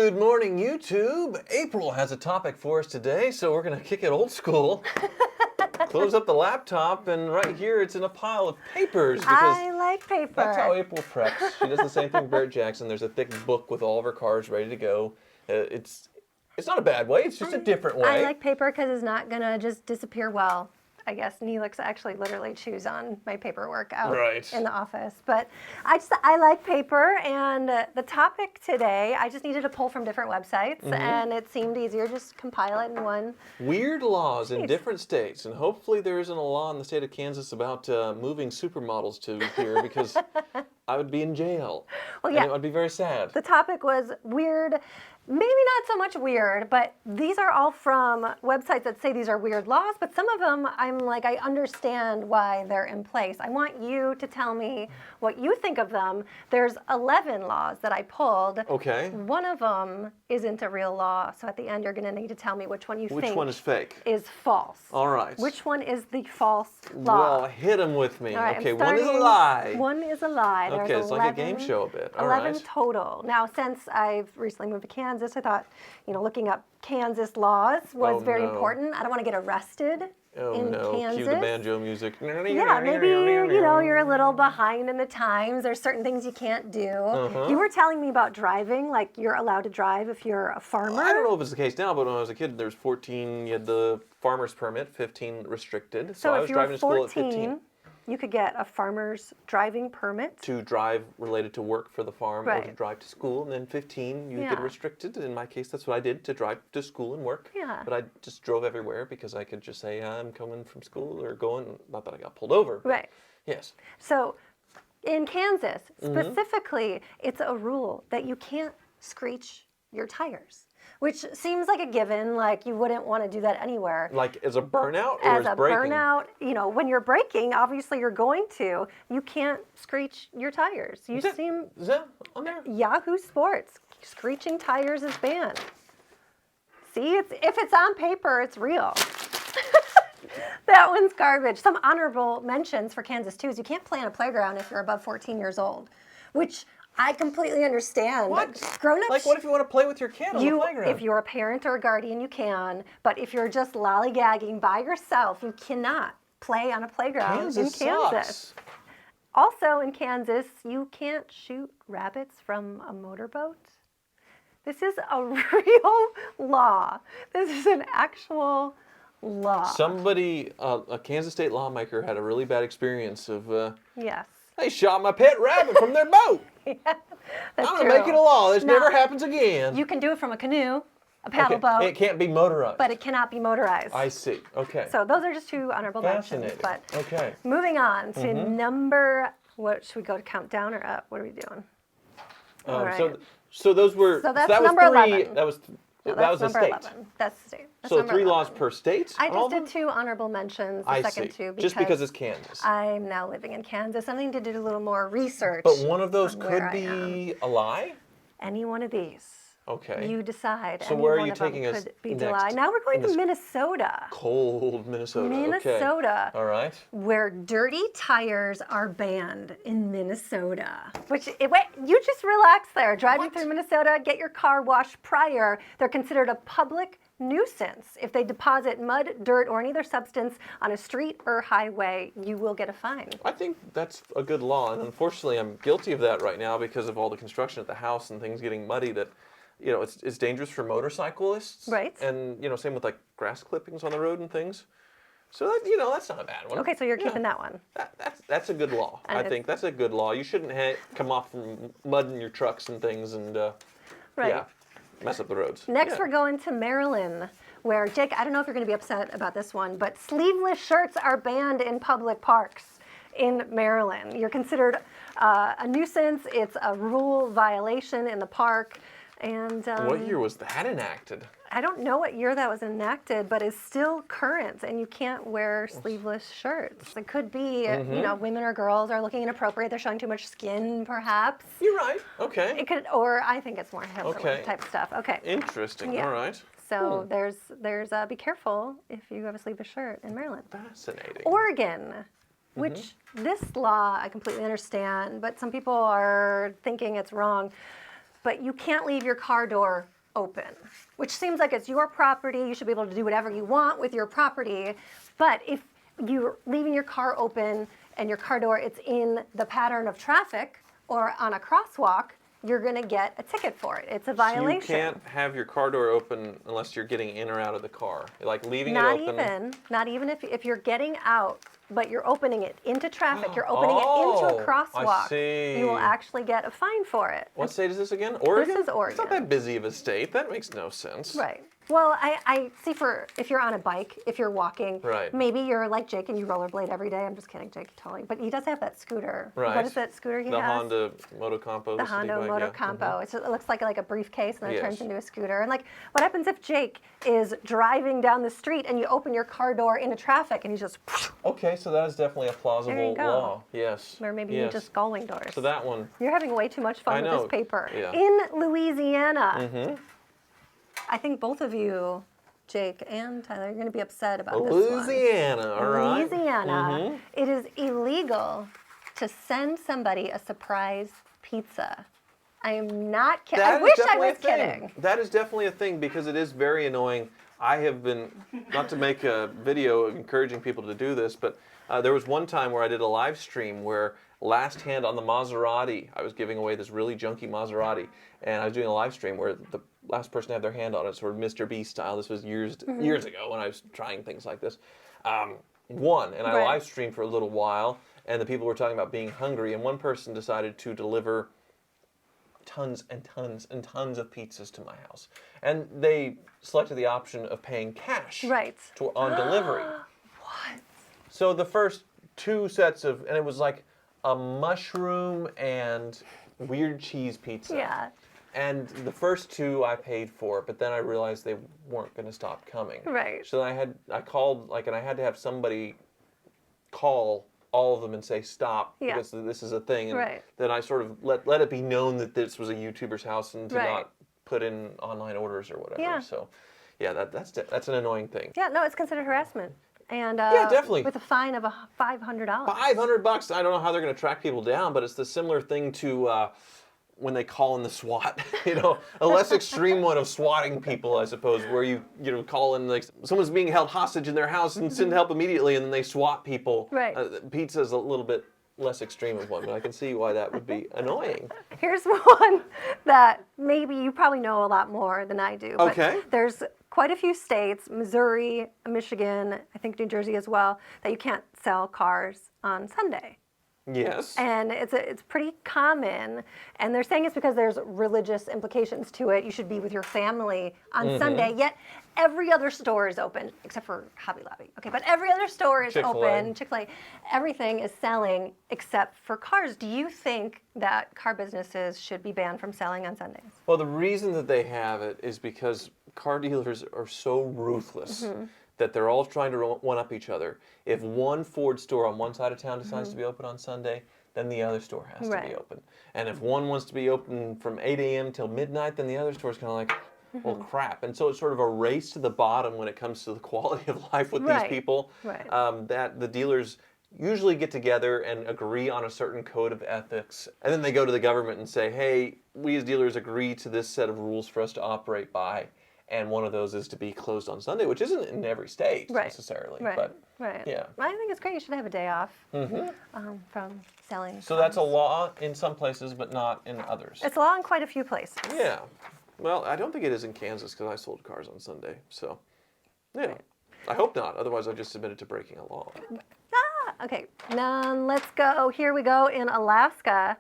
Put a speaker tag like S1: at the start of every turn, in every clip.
S1: Good morning, YouTube. April has a topic for us today, so we're going to kick it old school. Close up the laptop, and right here it's in a pile of papers.
S2: I like paper.
S1: That's how April preps. She does the same thing with Barrett Jackson. There's a thick book with all of her cards ready to go. It's not a bad way. It's just a different way.
S2: I like paper because it's not going to just disappear well. I guess Neelix actually literally chews on my paperwork out in the office. But I like paper, and the topic today, I just needed to pull from different websites, and it seemed easier just to compile it in one.
S1: Weird laws in different states, and hopefully there isn't a law in the state of Kansas about moving supermodels to here, because I would be in jail. Well, yeah. And it would be very sad.
S2: The topic was weird. Maybe not so much weird, but these are all from websites that say these are weird laws, but some of them I'm like, I understand why they're in place. I want you to tell me what you think of them. There's 11 laws that I pulled.
S1: Okay.
S2: One of them isn't a real law, so at the end you're going to need to tell me which one you think
S1: one is fake.
S2: Is false.
S1: All right.
S2: Which one is the false law?
S1: Well, hit them with me.
S2: Right,
S1: okay, one is a lie.
S2: One is a lie.
S1: Okay,
S2: There's
S1: it's like a game show a bit. All
S2: 11
S1: right.
S2: total. Now, since I've recently moved to Kansas, I thought, looking up Kansas laws was very important. I don't want to get arrested in Kansas.
S1: Cue the banjo music.
S2: Yeah, maybe, you're a little behind in the times. There's certain things you can't do. You were telling me about driving, like you're allowed to drive if you're a farmer.
S1: I don't know if it's the case now, but when I was a kid, there's 14, you had the farmer's permit, 15 restricted. So I was driving to school at 15.
S2: You could get a farmer's driving permit.
S1: To drive related to work for the farm or to drive to school. And then 15, you get restricted. In my case, that's what I did, to drive to school and work.
S2: Yeah.
S1: But I just drove everywhere because I could just say, I'm coming from school or going. Not that I got pulled over.
S2: Right.
S1: Yes.
S2: So in Kansas, specifically, it's a rule that you can't screech your tires. Which seems like a given, like you wouldn't want to do that anywhere.
S1: Like as a burnout or
S2: as
S1: as braking?
S2: Burnout, when you're braking, obviously you're going to. You can't screech your tires.
S1: Is that on there?
S2: Yahoo Sports, screeching tires is banned. See, if it's on paper, it's real. That one's garbage. Some honorable mentions for Kansas too is you can't play on a playground if you're above 14 years old, which I completely understand.
S1: What?
S2: Grown-ups,
S1: like, what if you want to play with your kid on the playground?
S2: If you're a parent or a guardian, you can. But if you're just lollygagging by yourself, you cannot play on a playground in Kansas.
S1: Sucks.
S2: Also in Kansas, you can't shoot rabbits from a motorboat. This is a real law. This is an actual law.
S1: Somebody, a Kansas State lawmaker, had a really bad experience of...
S2: Yes.
S1: They shot my pet rabbit from their boat.
S2: Yeah,
S1: I'm going to make it a law. This never happens again.
S2: You can do it from a canoe, a paddle boat.
S1: It can't be motorized.
S2: But it cannot be motorized.
S1: I see. Okay.
S2: So those are just two honorable mentions. But
S1: okay.
S2: Moving on to number, what should we go to, countdown or up? What are we doing? All right.
S1: So those were,
S2: so that's
S1: that was
S2: number
S1: 3,
S2: 11.
S1: that was a state.
S2: 11. That's the state. That's
S1: so 3
S2: 11.
S1: laws per state?
S2: I just did 2 honorable mentions, the second 2.
S1: Just because it's Kansas.
S2: I'm now living in Kansas. Something to do a little more research.
S1: But one of those could be a lie?
S2: Any one of these.
S1: Okay.
S2: You decide.
S1: So where are you taking us
S2: could be
S1: next?
S2: July. Now we're going to Minnesota.
S1: Cold Minnesota.
S2: Minnesota.
S1: Okay. All right.
S2: Where dirty tires are banned in Minnesota. Wait, you just relax there. Driving through Minnesota, get your car washed prior. They're considered a public nuisance. If they deposit mud, dirt, or any other substance on a street or highway, you will get a fine.
S1: I think that's a good law, and unfortunately I'm guilty of that right now because of all the construction at the house and things getting muddy that it's dangerous for motorcyclists.
S2: Right.
S1: And, same with like grass clippings on the road and things. So that, that's not a bad one.
S2: Okay, so you're keeping that one.
S1: That's a good law. I think that's a good law. You shouldn't come off from mud in your trucks and things and, mess up the roads.
S2: Next, we're going to Maryland, where, Jake, I don't know if you're going to be upset about this one, but sleeveless shirts are banned in public parks in Maryland. You're considered a nuisance. It's a rule violation in the park. And
S1: what year was that enacted?
S2: I don't know what year that was enacted, but it's still current, and you can't wear sleeveless shirts. It could be, women or girls are looking inappropriate. They're showing too much skin, perhaps.
S1: You're right. Okay.
S2: It could, or I think it's more Hitler type stuff. Okay.
S1: Interesting.
S2: Yeah.
S1: All right.
S2: So there's be careful if you have a sleeveless shirt in Maryland.
S1: Fascinating.
S2: Oregon, which this law I completely understand, but some people are thinking it's wrong. But you can't leave your car door open, which seems like it's your property. You should be able to do whatever you want with your property. But if you're leaving your car open and your car door, it's in the pattern of traffic or on a crosswalk, you're going to get a ticket for it. It's a violation.
S1: So you can't have your car door open unless you're getting in or out of the car. Like leaving
S2: Not
S1: it open.
S2: Not even if you're getting out, but you're opening it into traffic. You're opening it into a crosswalk.
S1: I see.
S2: You will actually get a fine for it.
S1: What state is this again? Oregon?
S2: This is Oregon.
S1: It's not that busy of a state. That makes no sense.
S2: Right. Well, I see if you're on a bike, if you're walking,
S1: right.
S2: Maybe you're like Jake and you rollerblade every day. I'm just kidding, Jake, totally. But he does have that scooter.
S1: Right.
S2: What is that scooter he has?
S1: The Honda Motocompo.
S2: The Honda Motocompo. It looks like a briefcase and then it turns into a scooter. And like, what happens if Jake is driving down the street and you open your car door into traffic and he's just...
S1: Okay, so that is definitely a plausible law. Yes.
S2: Or maybe you need just scalding doors.
S1: So that one...
S2: You're having way too much fun with this paper.
S1: Yeah.
S2: In Louisiana, I think both of you, Jake and Tyler, are going to be upset about this one.
S1: Louisiana, all right.
S2: Louisiana, it is illegal to send somebody a surprise pizza. I am not kidding. I wish I was kidding.
S1: That is definitely a thing because it is very annoying. I have been, not to make a video encouraging people to do this, but there was one time where I did a live stream where last hand on the Maserati, I was giving away this really junky Maserati, and I was doing a live stream where the last person to have their hand on it, sort of Mr. Beast style. This was years ago when I was trying things like this. Won, and I live streamed for a little while, and the people were talking about being hungry, and one person decided to deliver tons and tons and tons of pizzas to my house. And they selected the option of paying cash on delivery.
S2: What?
S1: So the first two sets of, and it was like a mushroom and weird cheese pizza.
S2: Yeah.
S1: And the first two I paid for, but then I realized they weren't going to stop coming.
S2: Right.
S1: So I called, and I had to have somebody call all of them and say stop because this is a thing. And then I sort of let it be known that this was a YouTuber's house and to not put in online orders or whatever.
S2: Yeah.
S1: So, yeah, that's an annoying thing.
S2: Yeah, no, it's considered harassment. And
S1: yeah, definitely.
S2: With a fine of $500.
S1: $500. I don't know how they're going to track people down, but it's the similar thing to when they call in the SWAT. A less extreme one of swatting people, I suppose, where you call in like someone's being held hostage in their house and send help immediately, and then they SWAT people.
S2: Right.
S1: Pizza is a little bit less extreme of one, but I can see why that would be annoying.
S2: Here's one that maybe you probably know a lot more than I do.
S1: Okay.
S2: But there's quite a few states, Missouri, Michigan, I think New Jersey as well, that you can't sell cars on Sunday.
S1: Yes.
S2: And it's pretty common, and they're saying it's because there's religious implications to it. You should be with your family on Sunday, yet every other store is open, except for Hobby Lobby. Okay, but every other store is open, Chick-fil-A. Everything is selling except for cars. Do you think that car businesses should be banned from selling on Sundays?
S1: Well, the reason that they have it is because car dealers are so ruthless that they're all trying to one-up each other. If one Ford store on one side of town decides to be open on Sunday, then the other store has to be open. And if one wants to be open from 8 a.m. till midnight, then the other store's kind of like, well, crap. And so it's sort of a race to the bottom when it comes to the quality of life with these people.
S2: Right.
S1: That the dealers usually get together and agree on a certain code of ethics. And then they go to the government and say, hey, we as dealers agree to this set of rules for us to operate by. And one of those is to be closed on Sunday, which isn't in every state necessarily. But, yeah.
S2: I think it's great. You should have a day off from selling.
S1: So that's a law in some places, but not in others.
S2: It's a law in quite a few places.
S1: Yeah. Well, I don't think it is in Kansas because I sold cars on Sunday. So, yeah. I hope not. Otherwise, I've just admitted to breaking a law.
S2: Okay. Now let's go. Here we go in Alaska.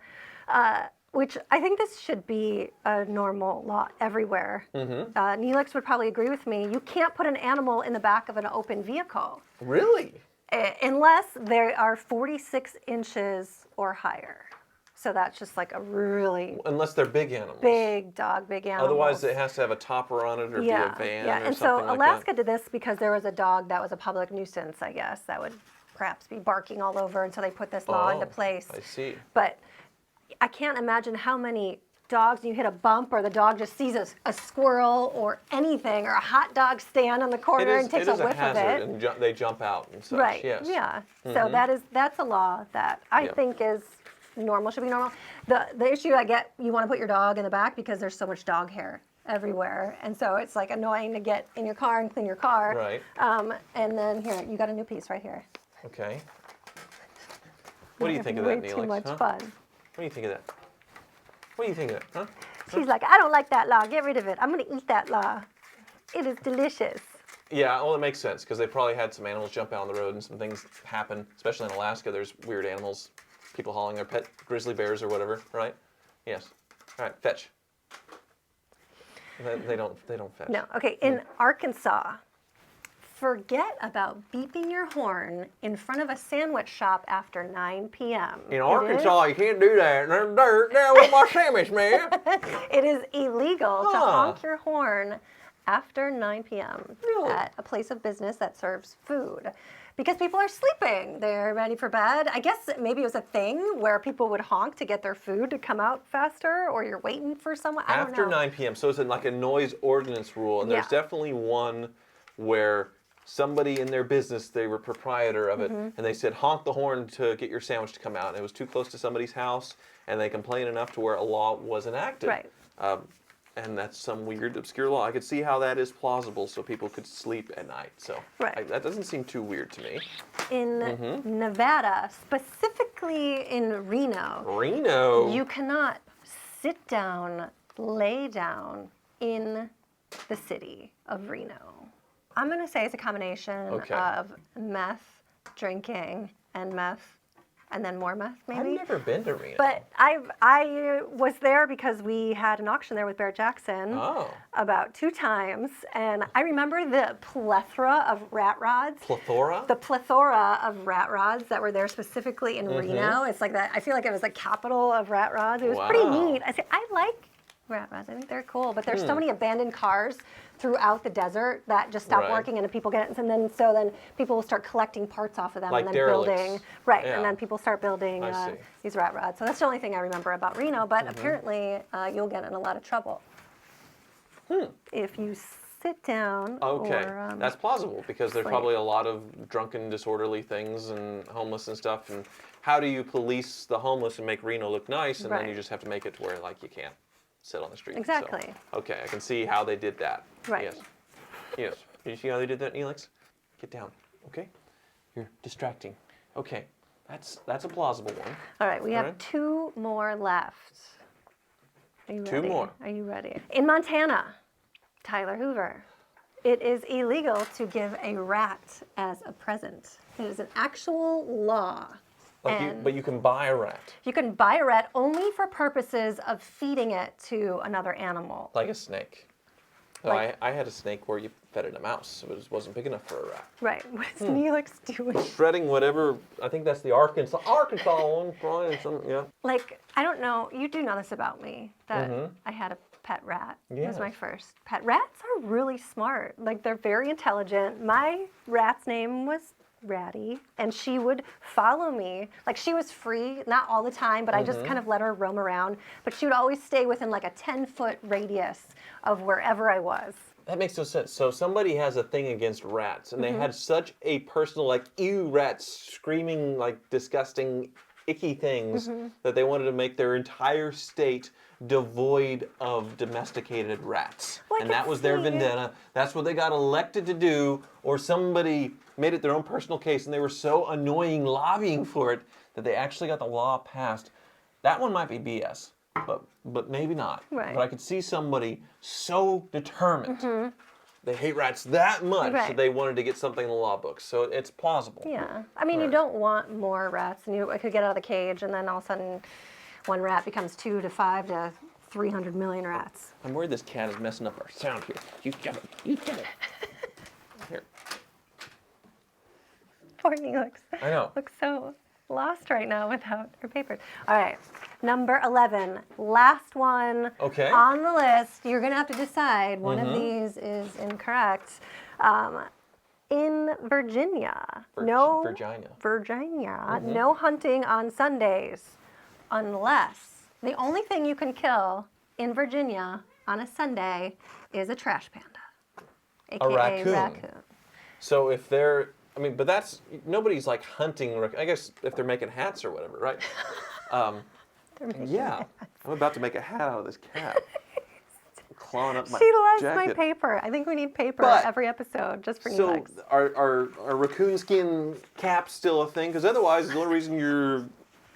S2: Which I think this should be a normal law everywhere. Neelix would probably agree with me. You can't put an animal in the back of an open vehicle.
S1: Really?
S2: Unless they are 46 inches or higher. So that's just like a really...
S1: Unless they're big animals.
S2: Big dog, big animals.
S1: Otherwise, it has to have a topper on it or be a van or
S2: and
S1: something
S2: so
S1: like
S2: Alaska
S1: that.
S2: did this because there was a dog that was a public nuisance, I guess, that would perhaps be barking all over, and so they put this law into place.
S1: I see.
S2: But I can't imagine how many dogs you hit a bump or the dog just sees a squirrel or anything or a hot dog stand on the corner and takes a whiff of it.
S1: And they jump out and such.
S2: Right.
S1: Yes.
S2: Yeah. So that's a law that I think is normal, should be normal. The issue I get, you want to put your dog in the back because there's so much dog hair everywhere, and so it's like annoying to get in your car and clean your car.
S1: Right.
S2: And then here, you got a new piece right here.
S1: Okay. What do you think of that,
S2: Way
S1: Neelix?
S2: too much
S1: huh?
S2: fun.
S1: What do you think of that? What do you think of that? Huh?
S2: She's like, I don't like that law. Get rid of it. I'm going to eat that law. It is delicious.
S1: Yeah, well, it makes sense because they probably had some animals jump out on the road and some things happen, especially in Alaska. There's weird animals, people hauling their pet grizzly bears or whatever, right? Yes. All right, fetch. They don't fetch.
S2: No. Okay. In Arkansas, forget about beeping your horn in front of a sandwich shop after 9 p.m.
S1: In Arkansas, you can't do that. There's dirt there with my sandwich, man.
S2: It is illegal to
S1: Huh.
S2: honk your horn after 9 p.m.
S1: Really?
S2: at a place of business that serves food. Because people are sleeping. They're ready for bed. I guess maybe it was a thing where people would honk to get their food to come out faster, or you're waiting for someone. I don't know.
S1: After 9 p.m., so it's like a noise ordinance rule, and there's
S2: Yeah.
S1: definitely one where somebody in their business, they were proprietor of it,
S2: Mm-hmm.
S1: and they said honk the horn to get your sandwich to come out. And it was too close to somebody's house, and they complained enough to where a law was enacted.
S2: Right.
S1: And that's some weird, obscure law. I could see how that is plausible, so people could sleep at night. So
S2: Right.
S1: that doesn't seem too weird to me.
S2: In
S1: Mm-hmm.
S2: Nevada, specifically in Reno,
S1: Reno.
S2: you cannot sit down, lay down in the city of Reno. I'm going to say it's a combination
S1: Okay.
S2: of meth, drinking, and meth, and then more meth, maybe.
S1: I've never been to Reno.
S2: But I was there because we had an auction there with Barrett Jackson
S1: Oh.
S2: about 2 times, and I remember the plethora of rat rods.
S1: Plethora?
S2: The plethora of rat rods that were there specifically in Reno. It's like that. I feel like it was the capital of rat rods. It was pretty
S1: Wow.
S2: neat. I like rat rods. I think they're cool. But there's so many abandoned cars throughout the desert that just stop
S1: Right.
S2: working, and people get it, and then people will start collecting parts off of them
S1: Like
S2: and then
S1: derelicts.
S2: building. Right,
S1: Yeah.
S2: and then people start building
S1: I see.
S2: these rat rods. So that's the only thing I remember about Reno. But apparently, you'll get in a lot of trouble if you sit down.
S1: Okay,
S2: Or,
S1: that's plausible because there's
S2: sleep.
S1: probably a lot of drunken, disorderly things and homeless and stuff. And how do you police the homeless and make Reno look nice? And then you
S2: Right.
S1: just have to make it to where like you can't sit on the street. So,
S2: Exactly.
S1: okay, I can see how they did that.
S2: Right.
S1: Yes. Yes. Did you see how they did that, Neelix? Get down. Okay. You're distracting. Okay. That's a plausible one.
S2: All right, we have
S1: right.
S2: 2 more left. Are you
S1: 2
S2: ready?
S1: more.
S2: Are you ready? In Montana, Tyler Hoover, it is illegal to give a rat as a present. It is an actual law.
S1: But you can buy a rat,
S2: You can buy a rat only for purposes of feeding it to another animal.
S1: like a snake. So
S2: Like-
S1: I had a snake where you fed it a mouse, so it wasn't big enough for a rat.
S2: Right. What is Neelix doing?
S1: Shredding whatever. I think that's the Arkansas one, probably. Yeah.
S2: Like, I don't know. You do know this about me, that I had a pet rat. It was my
S1: Yes.
S2: first pet. Rats are really smart. Like, they're very intelligent. My rat's name was Ratty, and she would follow me. Like, she was free, not all the time, but I just kind of let her roam around. But she would always stay within like a 10-foot radius of wherever I was.
S1: That makes no sense. So somebody has a thing against rats, and they had such a personal, like, ew, rats, screaming, like, disgusting, icky things that they wanted to make their entire state devoid of domesticated rats.
S2: Well, I
S1: And
S2: can
S1: that was their
S2: see-
S1: vendetta. That's what they got elected to do, or somebody made it their own personal case, and they were so annoying lobbying for it that they actually got the law passed. That one might be BS, but maybe not.
S2: Right.
S1: But I could see somebody so determined. They hate rats that much that
S2: Right.
S1: they wanted to get something in the law books. So it's plausible.
S2: Yeah. I mean, you
S1: Right.
S2: don't want more rats, and I could get out of the cage, and then all of a sudden, one rat becomes 2 to 5 to 300 million rats.
S1: I'm worried this cat is messing up our sound here. You get it. You get it. Here.
S2: Poor Neelix.
S1: I know.
S2: Looks so lost right now without her papers. All right, number 11, last one
S1: Okay.
S2: on the list. You're gonna have to decide. One of these is incorrect. In Virginia, Virginia, no hunting on Sundays, unless the only thing you can kill in Virginia on a Sunday is a trash panda, aka
S1: raccoon. So if they're, I mean, but that's, nobody's like hunting, I guess if they're making hats or whatever, right? Yeah. I'm about to make a hat out of this cap. clawing up my
S2: She loves
S1: jacket.
S2: my paper. I think we need paper
S1: But-
S2: every episode just for
S1: So
S2: Neelix.
S1: are raccoon skin caps still a thing? Because otherwise, the only reason you're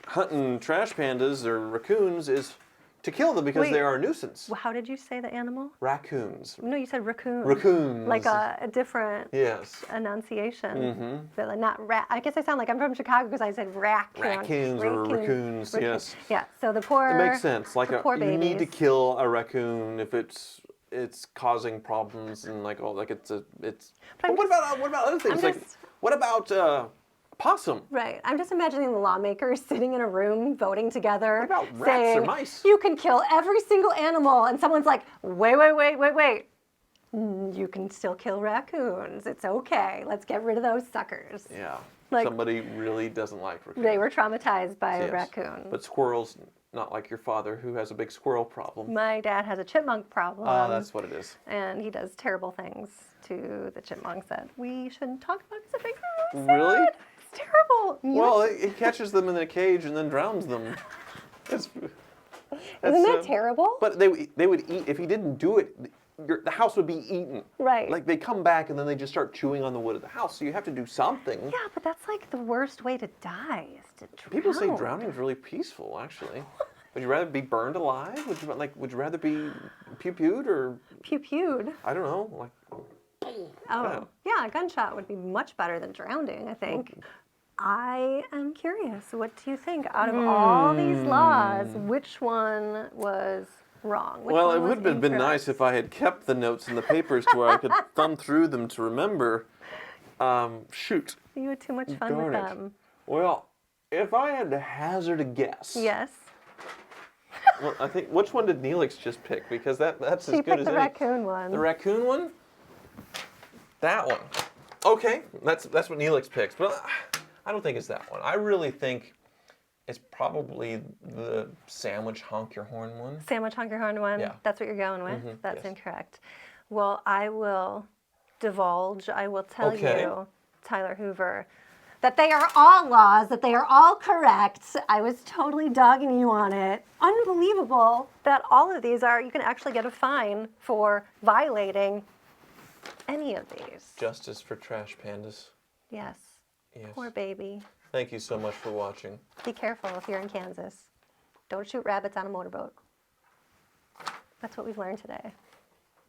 S1: hunting trash pandas or raccoons is to kill them because
S2: Wait.
S1: they are a nuisance.
S2: Well, how did you say the animal?
S1: Raccoons.
S2: No, you said raccoon.
S1: Raccoons.
S2: Like a different
S1: Yes.
S2: enunciation.
S1: Mm-hmm.
S2: But like not rat. I guess I sound like I'm from Chicago because I said raccoon.
S1: Raccoons or raccoons, yes.
S2: Yeah. So the poor.
S1: It makes sense. Like
S2: the poor
S1: you need to
S2: babies.
S1: kill a raccoon if it's causing problems and like all like it's. But what about other things? Like what about possum?
S2: Right. I'm just imagining the lawmakers sitting in a room voting together,
S1: What about rats
S2: saying,
S1: or mice?
S2: you can kill every single animal, and someone's like, wait. You can still kill raccoons. It's okay. Let's get rid of those suckers.
S1: Yeah.
S2: Like-
S1: Somebody really doesn't like raccoons.
S2: They were traumatized by a
S1: Yes.
S2: raccoon.
S1: But squirrels, not like your father who has a big squirrel problem.
S2: My dad has a chipmunk problem.
S1: Ah, that's what it is.
S2: And he does terrible things to the chipmunks that we shouldn't talk about because it makes me really
S1: Really?
S2: sad. It's terrible.
S1: Well, it catches them in a cage and then drowns them.
S2: Isn't that terrible?
S1: But they would eat if he didn't do it. The house would be eaten.
S2: Right.
S1: Like they come back and then they just start chewing on the wood of the house. So you have to do something.
S2: Yeah, but that's like the worst way to die is to drown.
S1: People say drowning is really peaceful. Actually, would you rather be burned alive? Would you rather be pew-pewed or
S2: Pew-pewed.
S1: I don't know, like.
S2: Oh, yeah, a gunshot would be much better than drowning, I think. I am curious. What do you think? Out of all these laws, which one was wrong? Which
S1: Well,
S2: one
S1: it
S2: was
S1: would have been nice if I had kept the notes in the papers to where I could thumb through them to remember. Shoot.
S2: You had too much fun
S1: Darn
S2: with
S1: it.
S2: them.
S1: Well, if I had to hazard a guess.
S2: Yes.
S1: Well, I think which one did Neelix just pick? Because that's as
S2: She
S1: good
S2: picked
S1: as
S2: the
S1: any.
S2: raccoon one.
S1: The raccoon one? That one. Okay, that's what Neelix picks, but I don't think it's that one. I really think it's probably the sandwich honk your horn one.
S2: Sandwich honk your horn one?
S1: Yeah.
S2: That's what you're going with? That's
S1: yes.
S2: incorrect. Well, I will divulge, I will tell
S1: Okay.
S2: you, Tyler Hoover, that they are all laws, that they are all correct. I was totally dogging you on it. Unbelievable that all of these are, you can actually get a fine for violating any of these.
S1: Justice for trash pandas.
S2: Yes.
S1: Yes.
S2: Poor baby.
S1: Thank you so much for watching.
S2: Be careful if you're in Kansas. Don't shoot rabbits on a motorboat. That's what we've learned today.